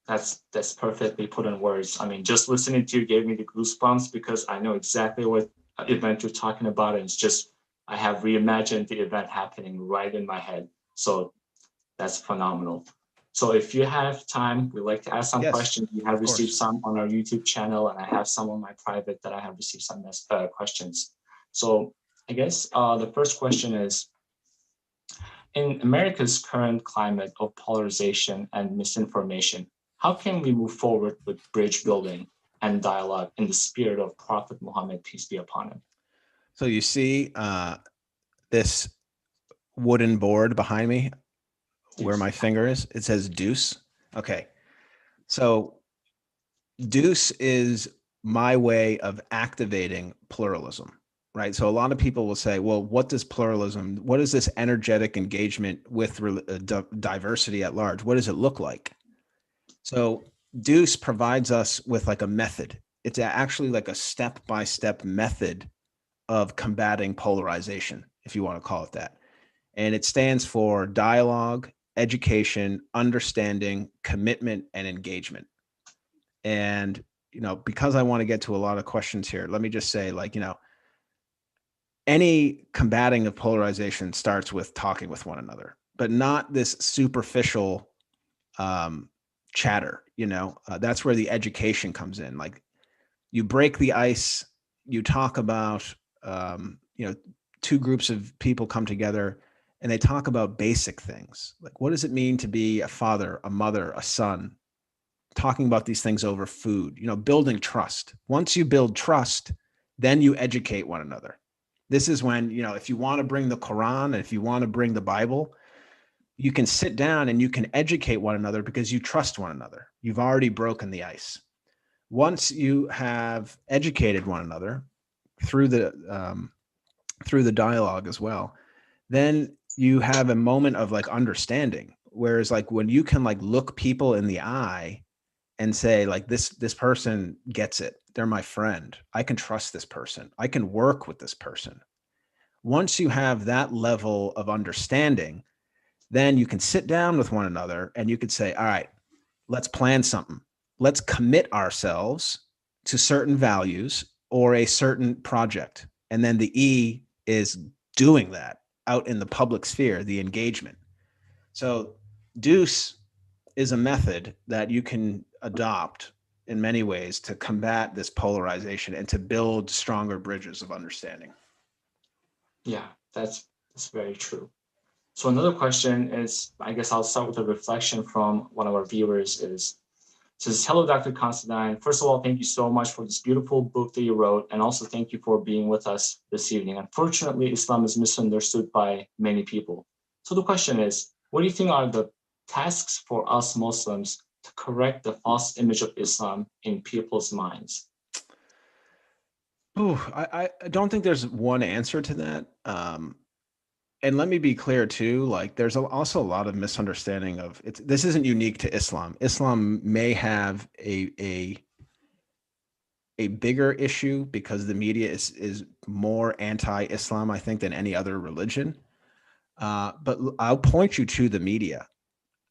That's perfectly put in words. I mean, just listening to you gave me the goosebumps, because I know exactly what event you're talking about. And it's just, I have reimagined the event happening right in my head. So that's phenomenal. So if you have time, we'd like to ask some questions. We have received some on our YouTube channel, and I have some on my private that I have received some questions. So I guess the first question is, in America's current climate of polarization and misinformation, how can we move forward with bridge building and dialogue in the spirit of Prophet Muhammad, peace be upon him?
So you see this wooden board behind me where my finger is? It says deuce. Okay. So deuce is my way of activating pluralism, right? So a lot of people will say, well, what does pluralism, what is this energetic engagement with diversity at large? What does it look like? So deuce provides us with like a method. It's actually like a step-by-step method of combating polarization, if you want to call it that. And it stands for dialogue, education, understanding, commitment, and engagement. And, because I want to get to a lot of questions here, let me just say, any combating of polarization starts with talking with one another, but not this superficial chatter. That's where the education comes in. Like, you break the ice, you talk about, two groups of people come together and they talk about basic things. Like, what does it mean to be a father, a mother, a son? Talking about these things over food, building trust. Once you build trust, then you educate one another. This is when, if you want to bring the Quran and if you want to bring the Bible, you can sit down and you can educate one another because you trust one another. You've already broken the ice. Once you have educated one another through the dialogue as well, then you have a moment of like understanding. Whereas like when you can like look people in the eye and say like, this person gets it. They're my friend. I can trust this person. I can work with this person. Once you have that level of understanding, then you can sit down with one another and you could say, all right, let's plan something. Let's commit ourselves to certain values or a certain project. And then the E is doing that out in the public sphere, the engagement. So Deuce is a method that you can adopt in many ways to combat this polarization and to build stronger bridges of understanding.
Yeah, that's very true. So another question is, I guess I'll start with a reflection from one of our viewers says, hello, Dr. Considine. First of all, thank you so much for this beautiful book that you wrote. And also thank you for being with us this evening. Unfortunately, Islam is misunderstood by many people. So the question is, what do you think are the tasks for us Muslims to correct the false image of Islam in people's minds?
Oh, I don't think there's one answer to that. And let me be clear too, like there's also a lot of misunderstanding of it. This isn't unique to Islam. Islam may have a bigger issue because the media is more anti-Islam, I think, than any other religion. But I'll point you to the media.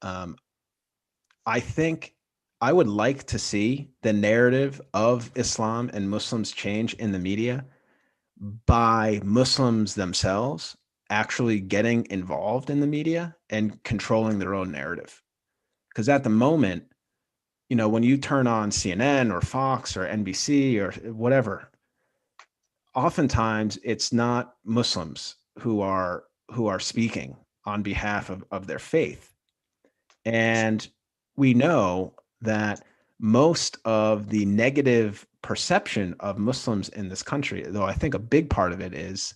I think I would like to see the narrative of Islam and Muslims change in the media by Muslims themselves actually getting involved in the media and controlling their own narrative. Because at the moment, when you turn on CNN or Fox or NBC or whatever, oftentimes it's not Muslims who are speaking on behalf of their faith. And we know that most of the negative perception of Muslims in this country, though I think a big part of it is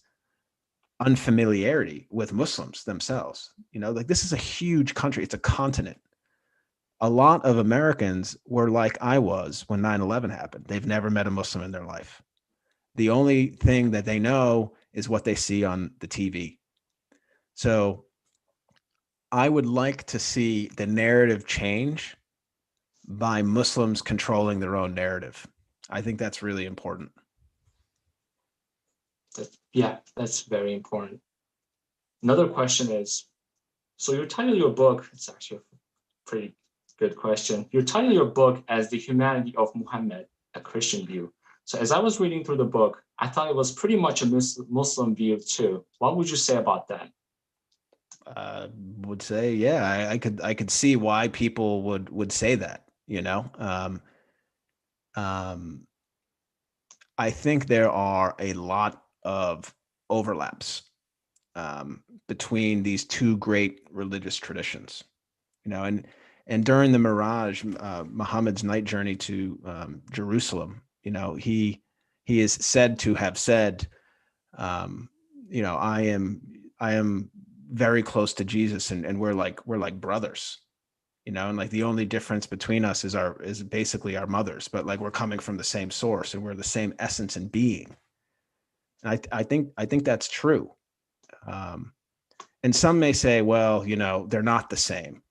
unfamiliarity with Muslims themselves. Like, this is a huge country. It's a continent. A lot of Americans were like I was when 9/11 happened. They've never met a Muslim in their life. The only thing that they know is what they see on the TV. So I would like to see the narrative change by Muslims controlling their own narrative. I think that's really important.
Yeah, that's very important. Another question is, so you title your book, it's actually a pretty good question. You title your book as The Humanity of Muhammad, a Christian View. So as I was reading through the book, I thought it was pretty much a Muslim view too. What would you say about that?
Would say, yeah, I could see why people would say that, I think there are a lot of overlaps between these two great religious traditions, and during the Miraj, Muhammad's night journey to Jerusalem, he is said to have said, I am very close to Jesus, and we're like brothers, and like the only difference between us is basically our mothers, but like we're coming from the same source and we're the same essence and being. And I think that's true. And some may say, well, they're not the same.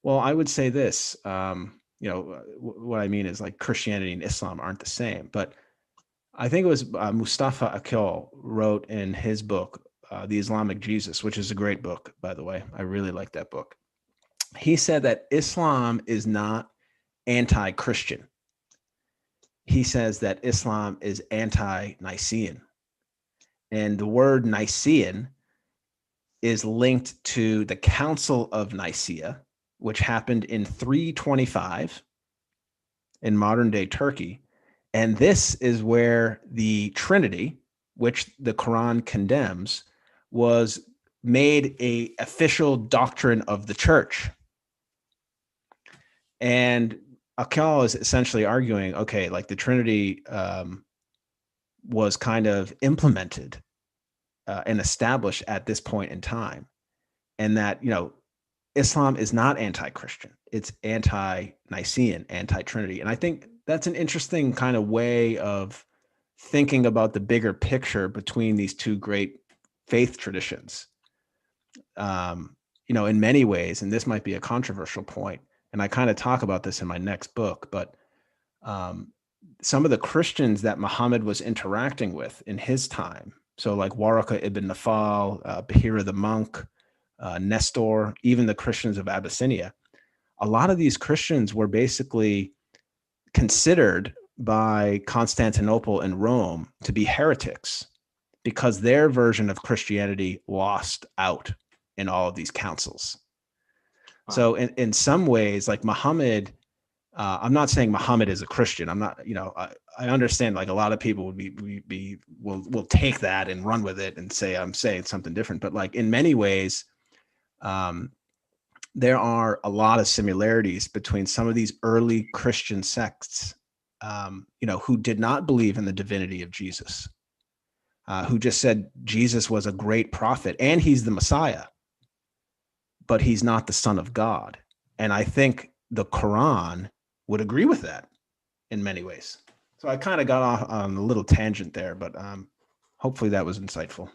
Well, I would say this, what I mean is, like, Christianity and Islam aren't the same, but I think it was Mustafa Akil wrote in his book, The Islamic Jesus, which is a great book, by the way. I really like that book. He said that Islam is not anti-Christian. He says that Islam is anti-Nicene. And the word Nicene is linked to the Council of Nicaea, which happened in 325 in modern-day Turkey. And this is where the Trinity, which the Quran condemns, was made an official doctrine of the church. And Akal is essentially arguing, okay, like the Trinity was kind of implemented and established at this point in time, and that, Islam is not anti-Christian. It's anti-Nicene, anti-Trinity. And I think that's an interesting kind of way of thinking about the bigger picture between these two great faith traditions. In many ways, and this might be a controversial point, and I kind of talk about this in my next book, but some of the Christians that Muhammad was interacting with in his time, so like Waraka ibn Nafal, Bahira the monk, Nestor, even the Christians of Abyssinia, a lot of these Christians were basically considered by Constantinople and Rome to be heretics because their version of Christianity lost out in all of these councils. Wow. So in some ways, like Muhammad, I'm not saying Muhammad is a Christian. I'm not, I understand, like, a lot of people will take that and run with it and say I'm saying something different. But like in many ways, there are a lot of similarities between some of these early Christian sects, who did not believe in the divinity of Jesus, who just said Jesus was a great prophet and he's the Messiah, but he's not the Son of God. And I think the Quran would agree with that in many ways. So I kind of got off on a little tangent there, but hopefully that was insightful.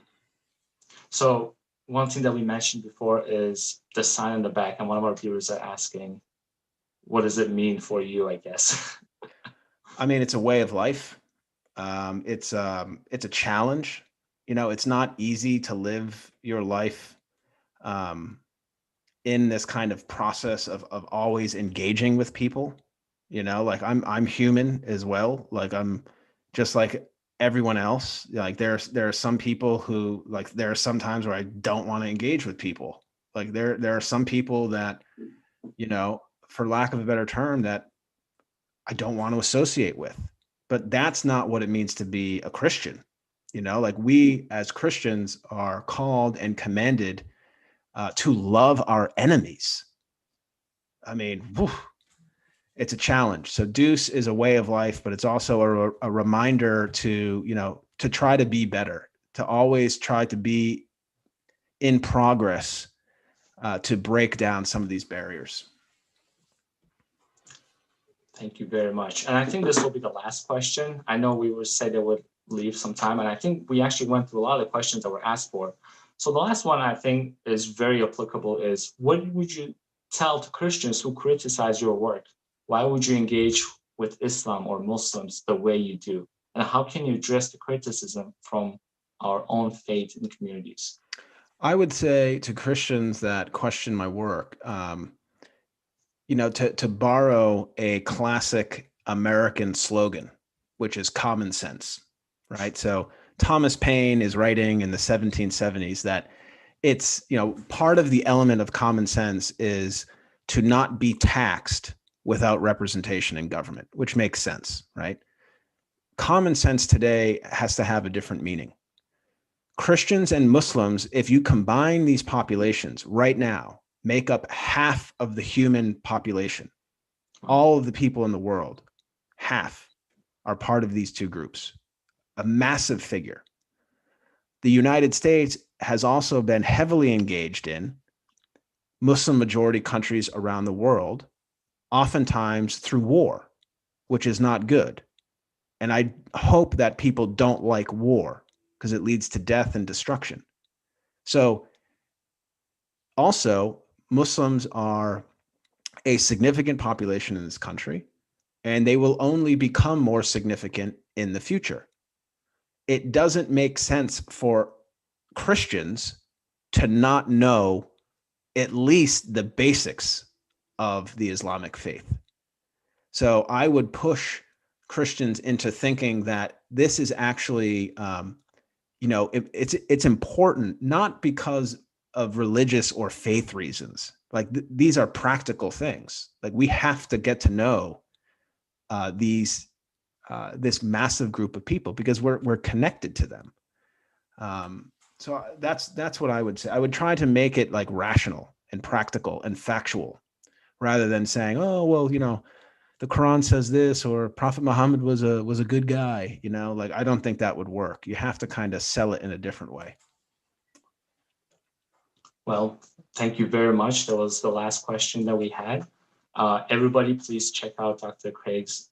So one thing that we mentioned before is the sign in the back, and one of our viewers are asking, what does it mean for you, I guess?
I mean, it's a way of life. It's a challenge. It's not easy to live your life in this kind of process of always engaging with people. Like I'm human as well. Like I'm just like everyone else. Like there are some people who, like, there are some times where I don't want to engage with people. Like there are some people that, for lack of a better term, that I don't want to associate with. But that's not what it means to be a Christian. Like we as Christians are called and commanded to love our enemies. I mean, it's a challenge. So deuce is a way of life, but it's also a reminder to, to try to be better, to always try to be in progress, to break down some of these barriers.
Thank you very much. And I think this will be the last question. I know we were said that would leave some time, and I think we actually went through a lot of the questions that were asked for. So the last one I think is very applicable is, what would you tell to Christians who criticize your work? Why would you engage with Islam or Muslims the way you do? And how can you address the criticism from our own faith and communities?
I would say to Christians that question my work, to borrow a classic American slogan, which is common sense, right? So Thomas Paine is writing in the 1770s that it's, part of the element of common sense is to not be taxed without representation in government, which makes sense, right? Common sense today has to have a different meaning. Christians and Muslims, if you combine these populations right now, make up half of the human population. All of the people in the world, half are part of these two groups, a massive figure. The United States has also been heavily engaged in Muslim majority countries around the world, oftentimes through war, which is not good. And I hope that people don't like war because it leads to death and destruction. So also, Muslims are a significant population in this country, and they will only become more significant in the future. It doesn't make sense for Christians to not know at least the basics of the Islamic faith. So I would push Christians into thinking that this is actually, it's important, not because of religious or faith reasons. Like these are practical things. Like we have to get to know this massive group of people because we're connected to them. So that's what I would say. I would try to make it like rational and practical and factual, rather than saying, oh well, the Quran says this, or Prophet Muhammad was a good guy. Like I don't think that would work. You have to kind of sell it in a different way.
Well, thank you very much. That was the last question that we had. Everybody, please check out Dr. Craig's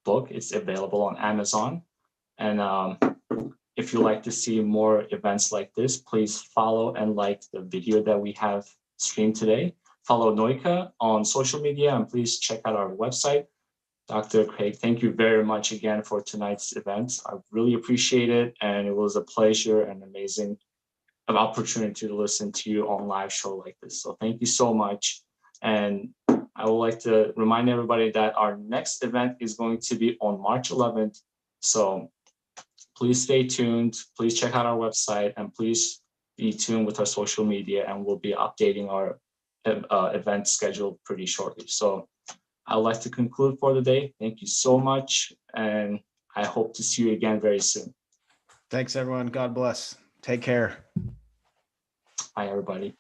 book. It's available on Amazon. And if you'd like to see more events like this, please follow and like the video that we have streamed today. Follow NOICA on social media, and please check out our website. Dr. Craig, thank you very much again for tonight's event. I really appreciate it, and it was a pleasure and amazing opportunity to listen to you on live show like this. So thank you so much. And I would like to remind everybody that our next event is going to be on March 11th. So please stay tuned. Please check out our website, and please be tuned with our social media, and we'll be updating our event schedule pretty shortly. So I'd like to conclude for the day. Thank you so much, and I hope to see you again very soon.
Thanks, everyone. God bless. Take care.
Bye, everybody.